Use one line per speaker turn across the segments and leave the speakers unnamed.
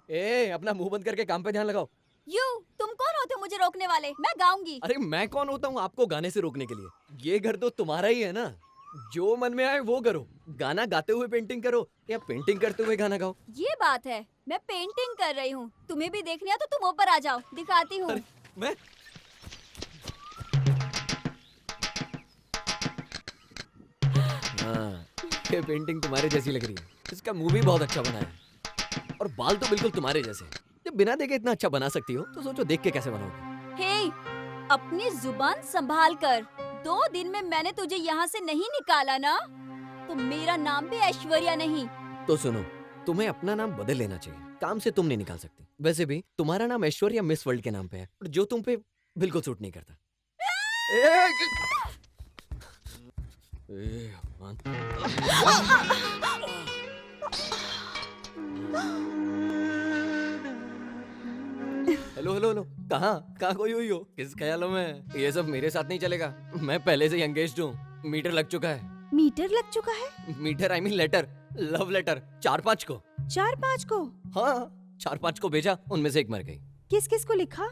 ए, अपना मुंह बंद करके काम पे ध्यान लगाओ।
तुम कौन होते हो मुझे रोकने वाले? मैं गाऊंगी।
अरे मैं कौन होता हूँ आपको गाने से रोकने के लिए? ये घर तो तुम्हारा ही है ना। जो मन में आए वो करो। गाना गाते हुए पेंटिंग करो या पेंटिंग करते हुए गाना गाओ।
ये बात है, मैं पेंटिंग कर रही हूँ। तुम्हें भी देखनी है तो तुम ऊपर आ जाओ, दिखाती हूँ।
अरे मैं हाँ, ये पेंटिंग तुम्हारे जैसी लग रही है। इसका मुंह भी बहुत अच्छा बना है और बाल तो बिल्कुल तुम्हारे जैसे। जब बिना देखे इतना अच्छा बना सकती हो तो सोचो देख के कैसे बनाओगे।
हे, अपनी जुबान संभाल कर। 2 दिन में मैंने तुझे यहाँ से नहीं निकाला ना, तो मेरा नाम भी ऐश्वर्या नहीं।
तो सुनो, तुम्हें अपना नाम बदल लेना चाहिए। काम से तुम नहीं निकाल सकती। वैसे भी तुम्हारा नाम ऐश्वर्या मिस वर्ल्ड के नाम पे है, और जो तुम पे बिल्कुल सूट नहीं करता। भगवान। हेलो हेलो हेलो, कहाँ कहाँ कोई हुई हो? किस ख्यालों में? ये सब मेरे साथ नहीं चलेगा। मैं पहले से ही एंगेज्ड हूँ। मीटर लग चुका है।
मीटर लग चुका है?
Meter I mean letter, love letter. 4-5 को।
4-5 को?
हाँ, 4-5 को भेजा, उनमें से एक मर गई।
किस किस को लिखा?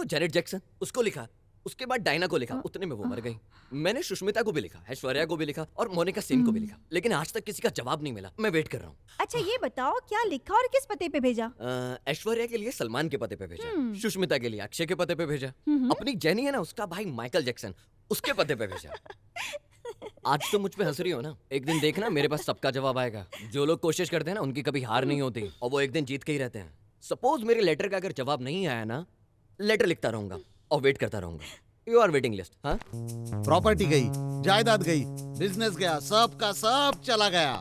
जेनेट जैक्सन, उसको लिखा। उसके बाद डायना को लिखा, उतने में वो मर गई। मैंने सुष्मिता को भी लिखा, ऐश्वर्या को भी लिखा और मोनिका सिंह को भी लिखा, लेकिन आज तक किसी का जवाब नहीं मिला। मैं वेट कर रहा हूँ।
अच्छा ये बताओ, क्या लिखा और किस पते पे भेजा?
ऐश्वर्या के लिए सलमान के पते पे भेजा, सुष्मिता के लिए अक्षय के पते पे भेजा, अपनी जेनी है ना उसका भाई माइकल जैक्सन, उसके पते पे भेजा। आज तो मुझ पे हंस रही हो ना, एक दिन देखना मेरे पास सबका जवाब आएगा। जो लोग कोशिश करते हैं ना उनकी कभी हार नहीं होती, और वो एक दिन जीत के ही रहते हैं। सपोज मेरे लेटर का अगर जवाब नहीं आया ना, लेटर लिखता रहूंगा और वेट करता रहूंगा। You are waiting list. हाँ,
प्रॉपर्टी गई, जायदाद गई, बिजनेस गया, सब का सब चला गया।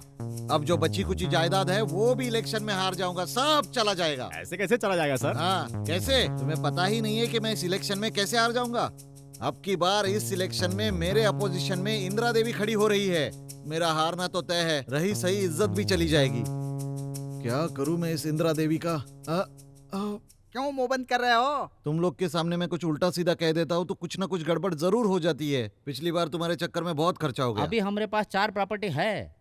अब जो बची कुची जायदाद है वो भी इलेक्शन में हार जाऊंगा, सब चला जाएगा।
ऐसे कैसे चला जाएगा सर?
हाँ, कैसे? तुम्हें पता ही नहीं है कि मैं इस इलेक्शन में कैसे हार जाऊंगा। अब की बार इस इलेक्शन में मेरे अपोजिशन में इंदिरा देवी खड़ी हो रही है। मेरा हारना तो तय है, रही सही इज्जत भी चली जाएगी। क्या करूं मैं इस इंदिरा देवी का?
क्यों मुंह बंद कर रहे हो?
तुम लोग के सामने मैं कुछ उल्टा सीधा कह देता हूँ तो कुछ ना कुछ गड़बड़ जरूर हो जाती है। पिछली बार तुम्हारे चक्कर में बहुत खर्चा हो गया।
अभी हमारे पास 4 प्रॉपर्टी है।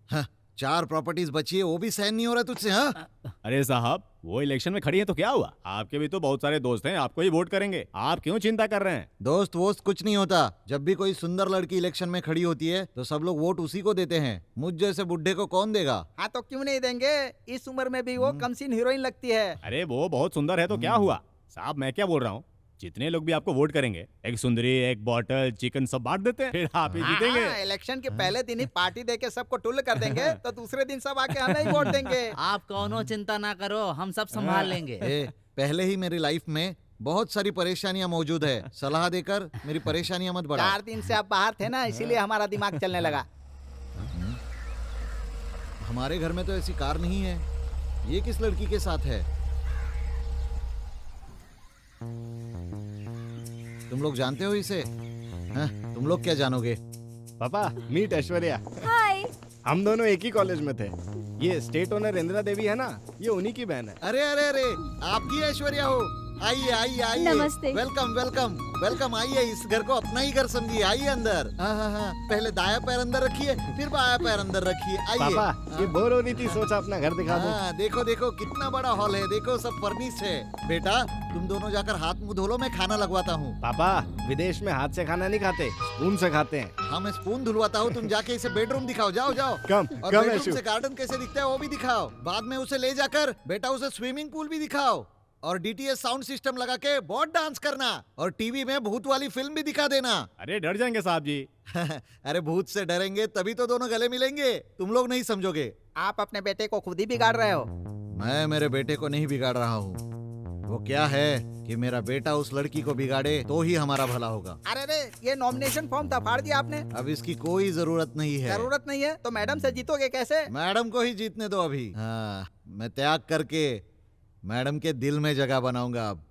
हाँ, 4 प्रॉपर्टीज बची है, वो भी सहन नहीं हो रहा तुझसे। हाँ,
अरे साहब, वो इलेक्शन में खड़ी है तो क्या हुआ? आपके भी तो बहुत सारे दोस्त हैं, आपको ही वोट करेंगे। आप क्यों चिंता कर रहे हैं?
दोस्त वोस्त कुछ नहीं होता। जब भी कोई सुंदर लड़की इलेक्शन में खड़ी होती है तो सब लोग वोट उसी को देते हैं। मुझ जैसे बुढ़े को कौन देगा?
हाँ तो क्यों नहीं देंगे? इस उम्र में भी वो कमसीन हीरोइन लगती है।
अरे वो बहुत सुंदर है तो क्या हुआ? साहब मैं क्या बोल रहा हूँ, जितने लोग भी आपको वोट करेंगे, एक सुंदरी, एक बॉटल, चिकन सब बांट देते हैं, फिर आप ही जीतेंगे।
हाँ, इलेक्शन के पहले दिन ही पार्टी देके सबको टुल्ल कर देंगे तो दूसरे दिन सब आके हमें ही वोट देंगे।
आप कौनो चिंता ना करो, हम सब संभाल लेंगे।
पहले ही मेरी लाइफ में बहुत सारी परेशानियां मौजूद है। सलाह देकर मेरी परेशानियां मत बढ़ाओ।
4 दिन से आप बाहर थे ना, इसीलिए हमारा दिमाग चलने लगा।
हमारे घर में तो ऐसी कार नहीं है। ये किस लड़की के साथ है? तुम लोग जानते हो इसे? हाँ, तुम लोग क्या जानोगे?
पापा, मीट ऐश्वर्या।
हाय।
हम दोनों एक ही कॉलेज में थे। ये स्टेट ओनर इंदिरा देवी है ना, ये उन्हीं की बहन है।
अरे अरे अरे, आप ही ऐश्वर्या हो? आइए आइए आइए।
नमस्ते।
Welcome welcome welcome. आइए, इस घर को अपना ही घर समझिए। आइए अंदर। हाँ हाँ हाँ, पहले दाया पैर अंदर रखिए, फिर बाया पैर अंदर रखिए। आइए।
पापा, ये बोर हो रही थी, सोचा अपना घर दिखा दूं।
हाँ, देखो देखो कितना बड़ा हॉल है। देखो सब फर्निश्ड है। बेटा तुम दोनों जाकर हाथ मुंह धो लो, मैं खाना लगवाता हूँ।
पापा, विदेश में हाथ से खाना नहीं खाते, स्पून से खाते हैं।
हाँ, मैं स्पून धुलवाता हूँ। तुम जाके इसे बेडरूम दिखाओ। जाओ जाओ।
कम
और
कम
बेडरूम
ऐशु।
से गार्डन कैसे दिखता है वो भी दिखाओ। बाद में उसे ले जाकर बेटा उसे स्विमिंग पूल भी दिखाओ। और डीटीएच साउंड सिस्टम लगा के बहुत डांस करना। और टीवी में भूत वाली फिल्म भी दिखा देना।
अरे डर जाएंगे साहब जी।
अरे भूत से डरेंगे तभी तो दोनों गले मिलेंगे। तुम लोग नहीं समझोगे।
आप अपने बेटे को खुद ही बिगाड़ रहे हो।
मैं मेरे बेटे को नहीं बिगाड़ रहा हूँ। वो क्या है कि मेरा बेटा उस लड़की को बिगाड़े तो ही हमारा भला होगा।
अरे रे, ये नॉमिनेशन फॉर्म था, फाड़ दिया आपने।
अब इसकी कोई जरूरत नहीं है।
जरूरत नहीं है तो मैडम से जीतोगे कैसे?
मैडम को ही जीतने दो अभी। हाँ, मैं त्याग करके मैडम के दिल में जगह बनाऊंगा अब।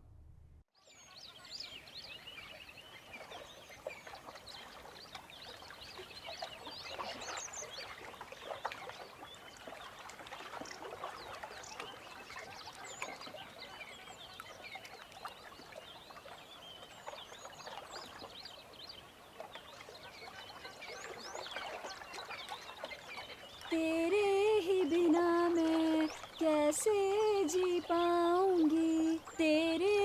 तेरे ही बिना मैं कैसे जी पाऊंगी तेरे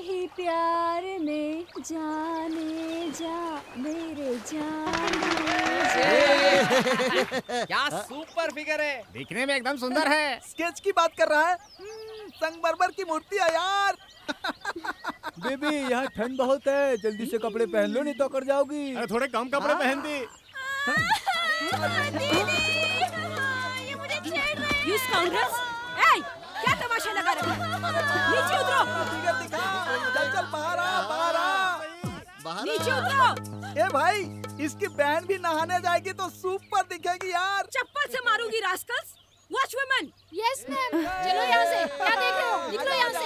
ही प्यार में, जाने जा मेरे जाने जा।
क्या सुपर फिगर है।
दिखने में एकदम सुंदर है।
स्केच की बात कर रहा है। संगमरमर की मूर्ति है यार।
बेबी यहाँ ठंड बहुत है, जल्दी से कपड़े पहन लो नहीं तो अकड़ जाओगी।
अरे थोड़े कम कपड़े पहन दी।
You scoundrels! Hey, क्या तमाशा लगा रहे हो? नीचे उतरो!
फिगर दिखा। चल चल बाहर आ, बाहर आ।
नीचे उतरो!
ए भाई, इसकी बहन भी नहाने जाएगी तो सुपर दिखेगी यार।
चप्पल से मारूंगी rascals! Watch women!
Yes ma'am, चलो यहाँ से। क्या देख रहे हो? निकलो यहाँ से।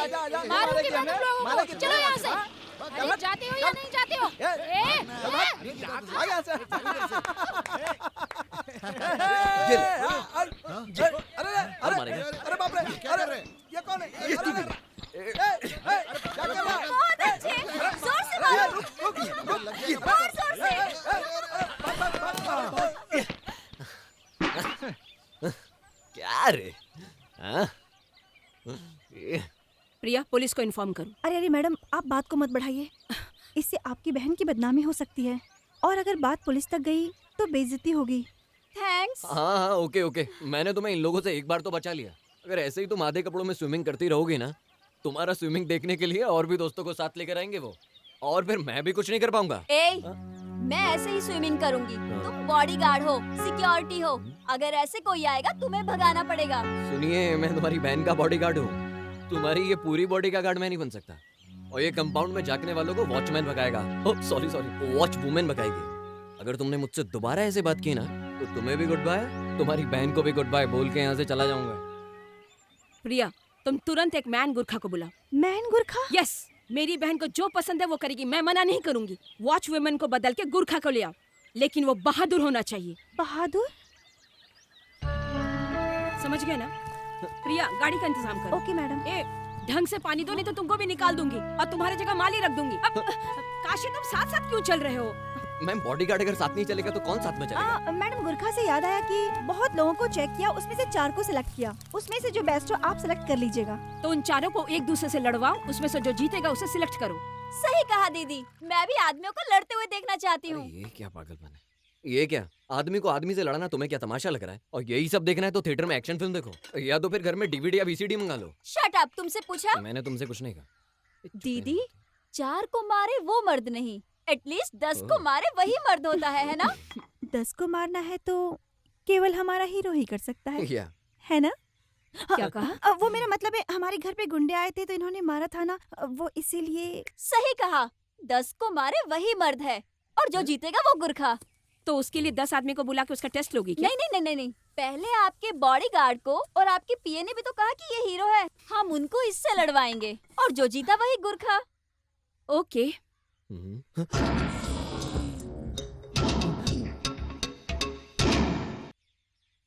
मारूंगी मैं तुम लोगों को। चलो यहाँ से। अरे जाते हो या नहीं जाते हो?
आ यहाँ से।
और मारेगा।
अरे बाप रे, अरे ये कौन है? क्या कर रहा है?
बहुत अच्छे, जोर से मारो। और जोर से।
क्या रे? हाँ? ये-
प्रिया, पुलिस को इन्फॉर्म करो।
अरे अरे मैडम, आप बात को मत बढ़ाइए। इससे आपकी बहन की बदनामी हो सकती है, और अगर बात पुलिस तक गई तो बेइज्जती होगी।
थैंक्स।
हाँ हाँ ओके ओके, मैंने तुम्हें इन लोगों से एक बार तो बचा लिया। अगर ऐसे ही तुम आधे कपड़ों में स्विमिंग करती रहोगी ना, तुम्हारा स्विमिंग देखने के लिए और भी दोस्तों को साथ लेकर आएंगे वो, और फिर मैं भी कुछ नहीं कर पाऊंगा।
ए, मैं ऐसे ही स्विमिंग करूंगी। तुम बॉडीगार्ड हो, सिक्योरिटी हो। अगर ऐसे कोई आएगा तुम्हें भगाना पड़ेगा।
सुनिए, मैं तुम्हारी बहन का बॉडीगार्ड हूँ, तुम्हारी ये पूरी बॉडी का गार्ड मैं नहीं बन सकता। और ये कंपाउंड में झांकने वालों को वॉचमैन भगाएगा। Oh sorry sorry, watch women भगाएगी। अगर तुमने मुझसे दोबारा ऐसे बात की ना, तो तुम्हें भी गुड बाय, तुम्हारी बहन को भी गुड बाय बोल के यहाँ से चला जाऊंगा।
प्रिया, तुम तुरंत एक मैन गुरखा को बुलाओ।
मैन गुरखा?
यस, मेरी बहन को जो पसंद है वो करेगी, मैं मना नहीं करूंगी। वॉच वुमेन को बदल के गुरखा को ले आओ, लेकिन वो बहादुर होना चाहिए।
बहादुर?
समझ गए ना? प्रिया, गाड़ी का इंतजाम करो।
Okay madam.
ए, ढंग से पानी दो, नहीं तो तुमको भी निकाल दूंगी और तुम्हारी जगह माली रख दूंगी। अब काशी, तुम साथ साथ क्यों चल रहे हो?
मैम, बॉडीगार्ड अगर साथ नहीं चलेगा तो कौन साथ में चलेगा?
मैडम, गुरखा से याद आया कि बहुत लोगों को चेक किया, उसमें से 4 को सिलेक्ट किया। उसमें से जो बेस्ट हो आप सिलेक्ट कर लीजिएगा।
तो उन चारों को एक दूसरे से लड़वाओ, उसमें से जो जीतेगा उसे सिलेक्ट करो।
सही कहा दीदी, मैं भी आदमियों को लड़ते हुए देखना चाहती हूँ।
ये क्या पागलपन है? ये क्या, आदमी को आदमी से लड़ना तुम्हें क्या तमाशा लग रहा है? और यही सब देखना है तो थिएटर में एक्शन फिल्म देखो, या तो फिर घर में डीवीडी या वीसीडी मंगा लो।
शट अप, तुमसे पूछा?
मैंने तुमसे कुछ नहीं कहा।
दीदी, 4 को मारे वो मर्द नहीं, एटलीस्ट 10 को मारे वही मर्द होता है ना?
10 को मारना है तो केवल हमारा हीरो ही कर सकता है,
क्या?
है ना?
क्या कहा?
वो मेरा मतलब है, हमारे घर पे गुंडे आए थे तो इन्होंने मारा था ना, वो इसीलिए।
सही कहा, 10 को मारे वही मर्द है, और जो जीतेगा वो गुरखा।
तो उसके लिए 10 आदमी को बुला के उसका टेस्ट लोगी क्या?
नहीं नहीं नहीं नहीं, पहले आपके बॉडीगार्ड को और आपके पीए ने भी तो कहा कि ये हीरो है, हम उनको इससे लड़वाएंगे, और जो जीता वही गुरखा।
ओके।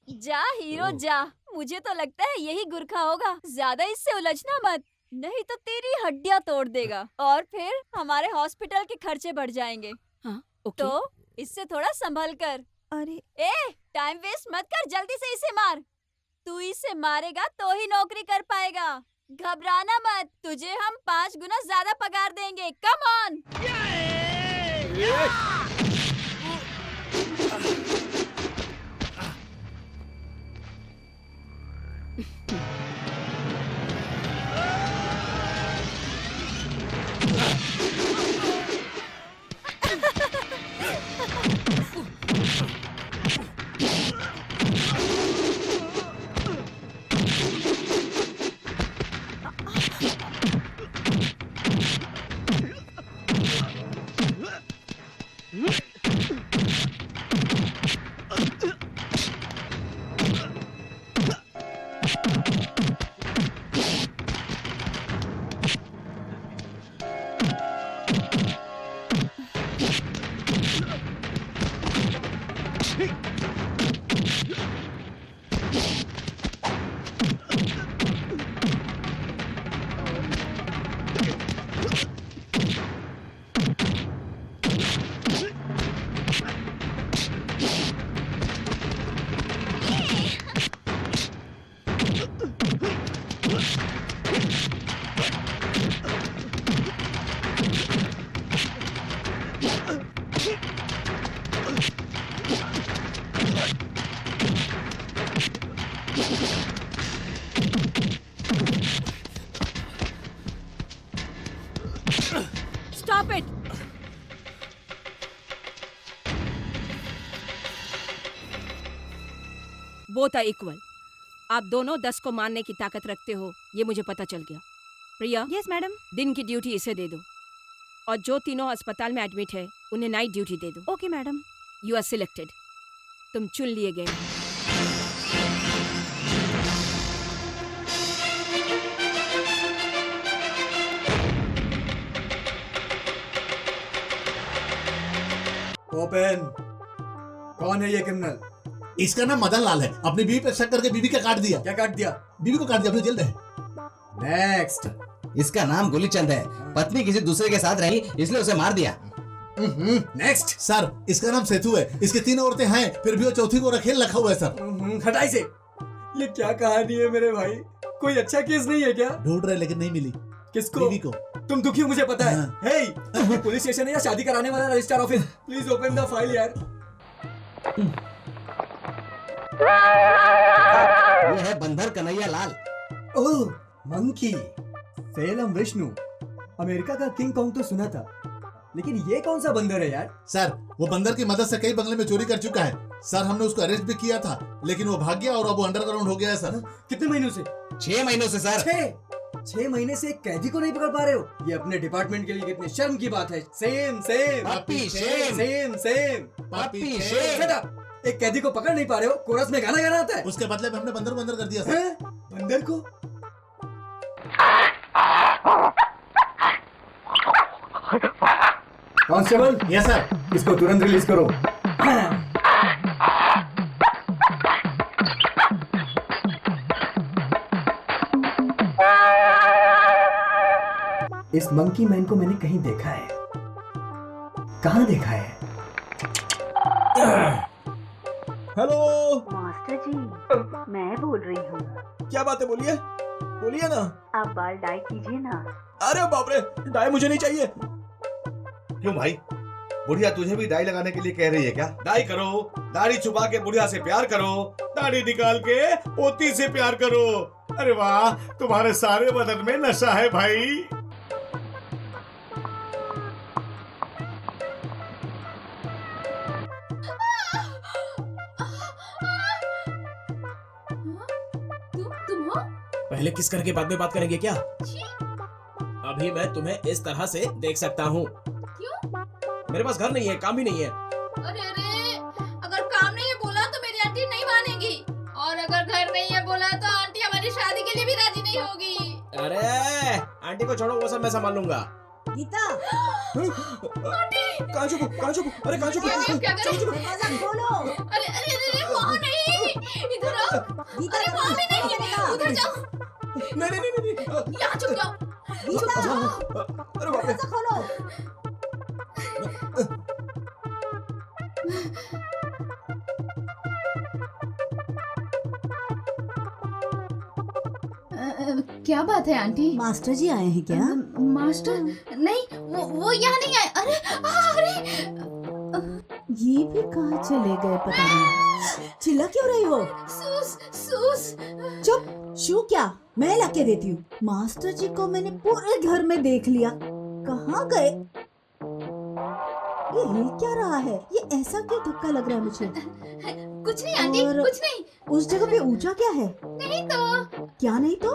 जा हीरो जा, मुझे तो लगता है यही गुरखा होगा। ज्यादा इससे उलझना मत, नहीं तो तेरी हड्डियां तोड़ देगा, और फिर हमारे हॉस्पिटल के खर्चे बढ़ जाएंगे।
हाँ, ओके।
तो इससे थोड़ा संभल कर।
अरे
ए, टाइम वेस्ट मत कर, जल्दी से इसे मार। तू इसे मारेगा तो ही नौकरी कर पाएगा। घबराना मत, तुझे हम 5 गुना ज्यादा पगार देंगे। Come on.
Stop it. Both are equal. आप दोनों 10 को मारने की ताकत रखते हो, ये मुझे पता चल गया। प्रिया,
यस मैडम।
दिन की ड्यूटी इसे दे दो और जो तीनों अस्पताल में एडमिट है उन्हें नाइट ड्यूटी दे दो।
Okay madam.
You are selected. तुम चुन लिए गए।
ओपन। कौन है ये क्रिमिनल?
इसका नाम मदन लाल है। अपनी बीवी पर शक करके बीवी का काट दिया।
क्या काट दिया?
बीवी को काट दिया, अपनी जेल है।
नेक्स्ट।
इसका नाम गुलीचंद है। पत्नी किसी दूसरे के साथ रही इसलिए उसे मार दिया।
नेक्स्ट।
सर, इसका नाम सेतु है। इसके 3 औरतें हैं, फिर भी वो चौथी को रखेल रखा हुआ है सर।
हटाई से। ये क्या कहानी है मेरे भाई? कोई अच्छा केस नहीं है क्या?
ढूंढ रहे लेकिन नहीं मिली।
किसको?
बीवी को।
तुम दुखी हो मुझे पता है। हे, ये पुलिस स्टेशन है या शादी कराने वाला registrar office? Please open the file यार।
ये है बंदर कन्हैया लाल।
ओह, मंकी। सेलम विष्णु। अमेरिका का किंग कॉन्ग तो सुना था, लेकिन ये कौन सा बंदर है यार?
सर, वो बंदर की मदद से कई बंगले में चोरी कर चुका है। सर, हमने उसको अरेस्ट भी किया था, लेकिन वो भाग गया और अब वो अंडरग्राउंड हो गया है सर।
कितने महीनों से?
6 महीनों से सर।
6 महीने से एक कैदी को नहीं पकड़ पा रहे हो? ये अपने डिपार्टमेंट के लिए कितने शर्म की बात है। Same same
puppy shame.
Same same
puppy shame.
Shut up! एक कैदी को पकड़ नहीं पा रहे हो, कोरस में गाना गाना आता है।
उसके बदले में हमने बंदर बंदर कर दिया सर।
हैं? बंदर को? कांस्टेबल।
Yes sir.
इसको तुरंत रिलीज करो। इस मंकी मैन को मैंने कहीं देखा है। कहाँ देखा है? हेलो
मास्टर जी, मैं बोल रही हूँ।
क्या बात है? बोलिए बोलिए ना।
आप बाल डाई कीजिए ना।
अरे बाप रे, डाई मुझे नहीं चाहिए।
क्यों भाई, बुढ़िया तुझे भी डाई लगाने के लिए कह रही है क्या? डाई करो, दाढ़ी छुपा के बुढ़िया से प्यार करो, दाढ़ी निकाल के पोती से प्यार करो। अरे वाह, तुम्हारे सारे बदन में नशा है भाई।
तुम हो?
पहले किस करके बाद में बात करेंगे क्या? अभी मैं तुम्हें इस तरह से देख सकता हूँ।
क्यों?
मेरे पास घर नहीं है, काम भी नहीं है।
अरे अरे, अगर काम नहीं है बोला तो मेरी आंटी नहीं मानेगी, और अगर घर नहीं है बोला तो आंटी हमारी शादी के लिए भी राजी नहीं होगी।
अरे आंटी को छोड़ो, वो सब मैं संभाल लूंगा।
गीता, आंटी,
कहाँ छुपू? अरे कहाँ छुपू?
क्या करें? दरवाजा खोलो। अरे अरे अरे, वहाँ नहीं, इधर आओ। अरे वहाँ भी नहीं, उधर जाओ।
नहीं,
यहाँ छुप जाओ।
अरे बाप रे।
खोलो। क्या बात है आंटी?
मास्टर जी आए हैं क्या?
मास्टर नहीं, वो यहाँ नहीं आए। अरे अरे,
ये भी कहाँ चले गए पता नहीं। चिल्ला क्यों रही हो?
सूस।
चुप, शू क्या? मैं ला के देती हूँ। मास्टर जी को मैंने पूरे घर में देख लिया, कहाँ गए? ये हिल क्या रहा है? ये ऐसा क्यों धक्का लग रहा है मुझे?
कुछ नहीं आंटी, कुछ नहीं।
उस जगह पे ऊंचा क्या है?
नहीं तो
क्या नहीं तो?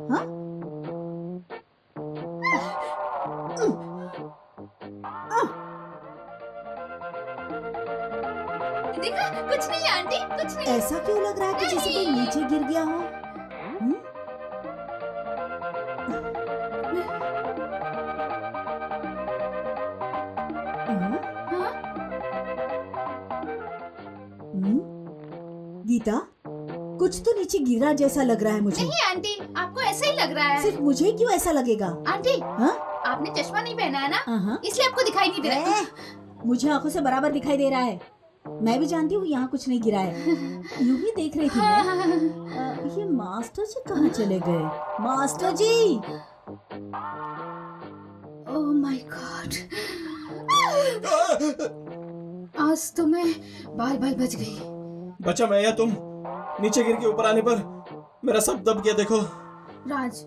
हाँ?
देखा, कुछ नहीं आंटी, कुछ नहीं।
ऐसा क्यों लग रहा है कि जैसे कोई नीचे गिर गया हो? गीता, कुछ तो नीचे गिरा जैसा लग रहा है मुझे।
नहीं आंटी, आपको ऐसा ही लग रहा है।
सिर्फ मुझे क्यों ऐसा लगेगा?
आंटी,
हाँ?
आपने चश्मा नहीं पहना है ना, इसलिए आपको दिखाई नहीं दे रहा है।
मुझे आंखों से बराबर दिखाई दे रहा है। मैं भी जानती हूँ यहाँ कुछ नहीं गिरा है। यूं ही देख रही थी मैं। ये मास्टर जी कहाँ चले गए? Master ji!
Oh my god, आज तो मैं बाल बाल बच गई।
बचा मैं या तुम? नीचे गिर के ऊपर आने पर मेरा सब दब गया। देखो
राज,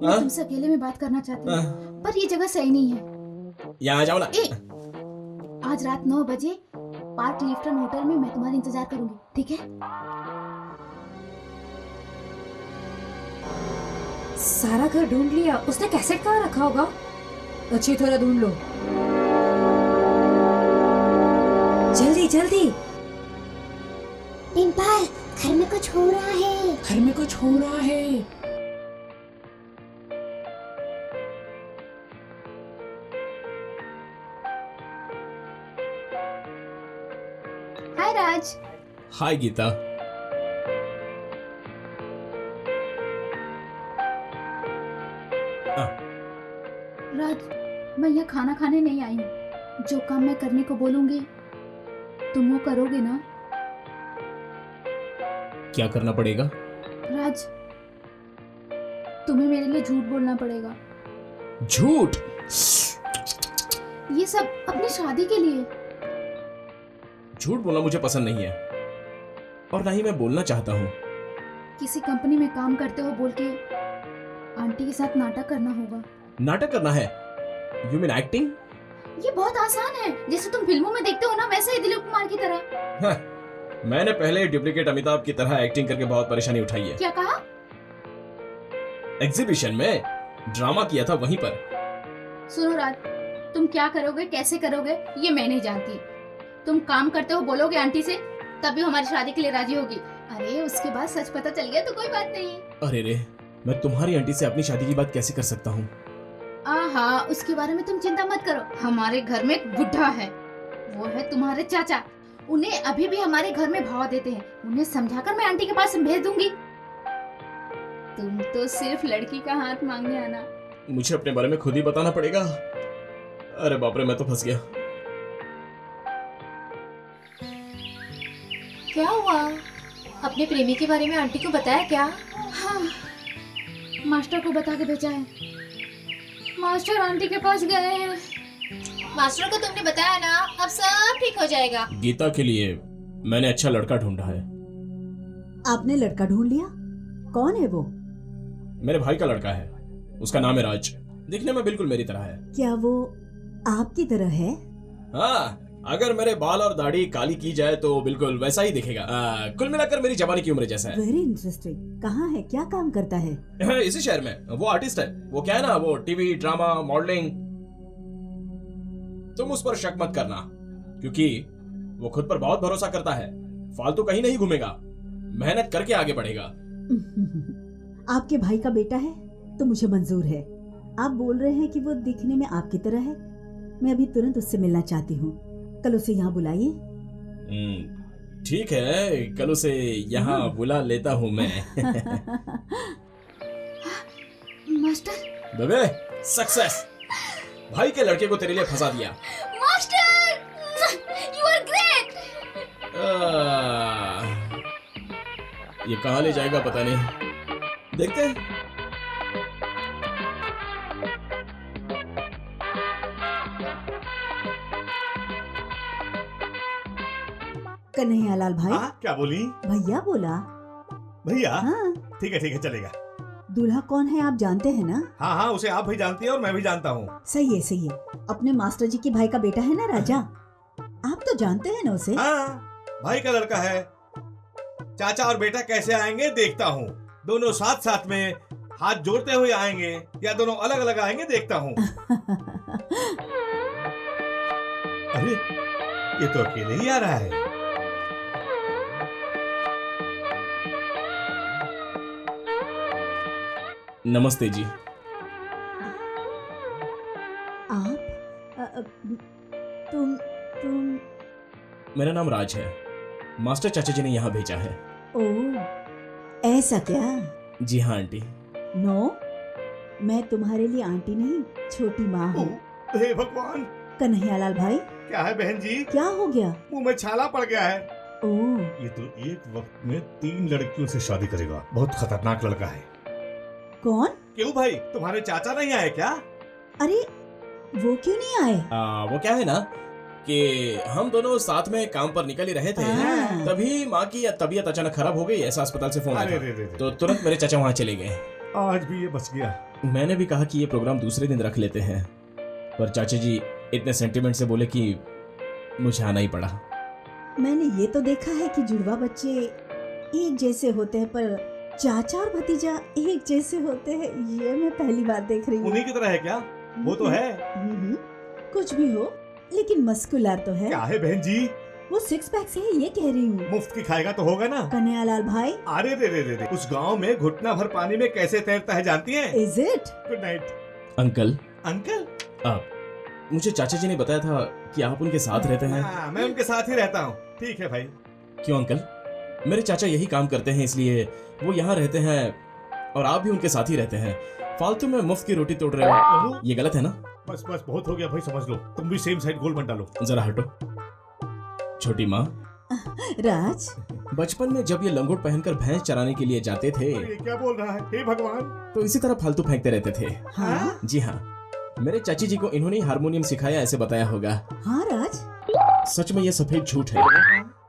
मैं तुमसे अकेले में बात करना चाहती हूँ, पर ये जगह सही नहीं है।
यहाँ आ जाओ ना।
आज रात 9 बजे पार्क लिफ्टन होटल में मैं तुम्हारा इंतजार करूंगी, ठीक है?
सारा घर ढूंढ लिया, उसने कैसेट कहाँ रखा होगा? अच्छी तरह ढूंढ लो, जल्दी जल्दी।
डिम्पल, घर में कुछ हो रहा है।
घर में कुछ हो रहा है।
हाय राज।
हाय गीता।
राज, मैं यहाँ खाना खाने नहीं आई हूँ। जो काम मैं करने को बोलूंगी तुम वो करोगे ना?
क्या करना पड़ेगा?
राज, तुम्हें मेरे लिए झूठ बोलना पड़ेगा।
झूठ?
ये सब अपनी शादी के लिए।
झूठ बोलना मुझे पसंद नहीं है और ना ही मैं बोलना चाहता हूँ।
किसी कंपनी में काम करते हो बोल के आंटी के साथ नाटक करना होगा।
नाटक करना है? You mean acting?
ये बहुत आसान है, जैसे तुम फिल्मों में देखते हो ना, वैसे ही दिलीप कुमार की तरह।
मैंने पहले डुप्लीकेट अमिताभ की तरह एक्टिंग करके बहुत परेशानी उठाई है।
क्या कहा?
एग्जीबिशन में ड्रामा किया था वहीं पर।
सुनो राज, तुम क्या करोगे, कैसे करोगे, ये मैं नहीं जानती। तुम काम करते हो बोलोगे आंटी से, तभी हमारी शादी के लिए राजी होगी। अरे उसके बाद सच पता चल गया तो कोई बात नहीं।
अरे रे, मैं तुम्हारी आंटी से अपनी शादी की बात कैसे कर सकता हूँ?
आहा, उसके बारे में तुम चिंता मत करो। हमारे घर में एक बुढ़ा है, वो है तुम्हारे चाचा। उन्हें अभी भी हमारे घर में भाव देते हैं। उन्हें समझाकर मैं आंटी के पास भेज दूंगी। तुम तो सिर्फ लड़की का हाथ मांगने आना।
मुझे अपने बारे में खुद ही बताना पड़ेगा। अरे बाप रे, मैं तो फंस गया।
क्या हुआ? अपने प्रेमी के बारे में आंटी को बताया क्या? हाँ, मास्टर को बता के भेजा है। मास्टर आंटी के पास गए हैं।
मास्टर को तुमने बताया ना, अब सब ठीक हो जाएगा।
गीता के लिए मैंने अच्छा लड़का ढूंढा है।
आपने लड़का ढूंढ लिया? कौन है वो?
मेरे भाई का लड़का है, उसका नाम है राज। दिखने में बिल्कुल मेरी तरह है।
क्या वो आपकी तरह है?
हाँ, अगर मेरे बाल और दाढ़ी काली की जाए तो बिल्कुल वैसा ही दिखेगा। कुल मिलाकर मेरी जवानी की उम्र जैसा है।
Very interesting. कहाँ है, क्या काम करता है?
इसी शहर में। वो आर्टिस्ट है। वो क्या है ना, वो टीवी, ड्रामा, मॉडलिंग। तुम उस पर शक मत करना, क्योंकि वो खुद पर बहुत भरोसा करता है। फालतू कहीं नहीं घूमेगा, मेहनत करके आगे बढ़ेगा।
आपके भाई का बेटा है तो मुझे मंजूर है। आप बोल रहे हैं कि वो दिखने में आपकी तरह है। मैं अभी तुरंत उससे मिलना चाहती हूँ। कल उसे यहाँ बुलाइए।
ठीक है, कल उसे यहाँ बुला लेता हूँ मैं।
मास्टर।
बेबे, सक्सेस। भाई के लड़के को तेरे लिए फंसा दिया।
Master, you are great.
ये कहाँ ले जाएगा पता नहीं, देखते हैं।
कन्हैयालाल भाई।
क्या बोली?
भैया बोला।
भैया?
हाँ।
ठीक है चलेगा।
दूल्हा कौन है आप जानते हैं ना?
हाँ, उसे आप भी जानती हैं और मैं भी जानता हूँ।
सही है। अपने मास्टर जी के भाई का बेटा है ना राजा, आप तो जानते हैं ना उसे?
हाँ, भाई का लड़का है। चाचा और बेटा कैसे आएंगे देखता हूँ। दोनों साथ साथ में हाथ जोड़ते हुए आएंगे या दोनों अलग अलग आएंगे देखता हूँ। अरे ये तो अकेले ही आ रहा है।
नमस्ते जी।
आप तुम
मेरा नाम राज है। मास्टर चाचा जी ने यहाँ भेजा है।
ओह, ऐसा क्या?
जी हाँ आंटी।
नो, मैं तुम्हारे लिए आंटी नहीं, छोटी माँ हूँ।
हे भगवान।
कन्हैयालाल भाई,
क्या है बहन जी?
क्या हो गया?
मुंह में छाला पड़ गया है।
ओह,
ये तो एक वक्त में 3 लड़कियों से शादी करेगा। बहुत खतरनाक लड़का है।
कौन?
क्यों भाई, तुम्हारे चाचा नहीं आए क्या?
अरे वो क्यों नहीं आए?
वो क्या है ना कि हम दोनों साथ में काम पर निकल ही रहे थे, तभी माँ की तबीयत अचानक खराब हो गई। ऐसा अस्पताल से फोन आया था, तो तुरंत मेरे चाचा वहाँ चले गए।
आज भी ये बच गया।
मैंने भी कहा कि ये प्रोग्राम दूसरे दिन रख लेते हैं, पर चाचा जी इतने सेंटीमेंट से बोले कि मुझे आना ही पड़ा।
मैंने ये तो देखा है कि जुड़वा बच्चे एक जैसे होते हैं, पर चाचा और भतीजा एक जैसे होते हैं, ये मैं पहली बार देख रही हूँ।
उन्हीं की तरह है क्या? वो तो है।
कुछ भी हो, लेकिन मस्कुलर तो है।
क्या है बहन जी?
वो 6 पैक से है, ये कह रही हूँ।
मुफ्त की खाएगा तो होगा ना।
कन्हैयालाल भाई,
अरे रे, उस गांव में घुटना भर पानी में कैसे तैरता है जानती हैं?
Is it?
Good night
uncle.
Uncle?
मुझे चाचा जी ने बताया था कि आप उनके साथ रहते हैं।
मैं उनके साथ ही रहता हूँ। ठीक है भाई।
क्यों अंकल? मेरे चाचा यही काम करते हैं, इसलिए वो यहाँ रहते हैं और आप भी उनके साथ ही रहते हैं। फालतू में मुफ्त की रोटी तोड़ रहे हो, ये गलत है ना?
बस बहुत हो गया भाई, समझ लो। तुम भी सेम साइड गोल मत डालो।
जरा हटो। छोटी माँ,
राज,
बचपन में जब ये लंगोट पहनकर भैंस चराने के लिए जाते थे,
ये क्या बोल रहा है? हे भगवान!
तो इसी तरह फालतू फेंकते रहते थे।
हाँ?
जी हाँ, मेरे चाची जी को इन्होंने हारमोनियम सिखाया, ऐसे बताया होगा।
हाँ राज,
सच में ये सफेद झूठ है।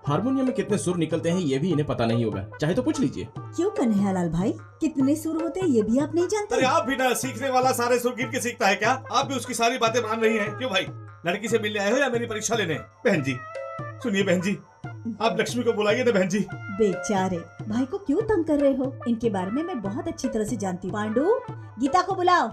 हारमोनियम में कितने सुर निकलते हैं ये भी इन्हें पता नहीं होगा, चाहे तो पूछ लीजिए।
क्यों कन्हैयालाल भाई, कितने सुर होते हैं ये भी आप नहीं जानते?
अरे आप भी ना, सीखने वाला सारे सुर गिन के सीखता है क्या? आप भी उसकी सारी बातें मान रही हैं। क्यों भाई, लड़की से मिलने आए हो या मेरी परीक्षा लेने? बहन जी सुनिए, बहन जी आप लक्ष्मी को बुलाइए ना। बहन जी
बेचारे भाई को क्यों तंग कर रहे हो? इनके बारे में मैं बहुत अच्छी तरह से जानती हूँ। पांडु, गीता को बुलाओ।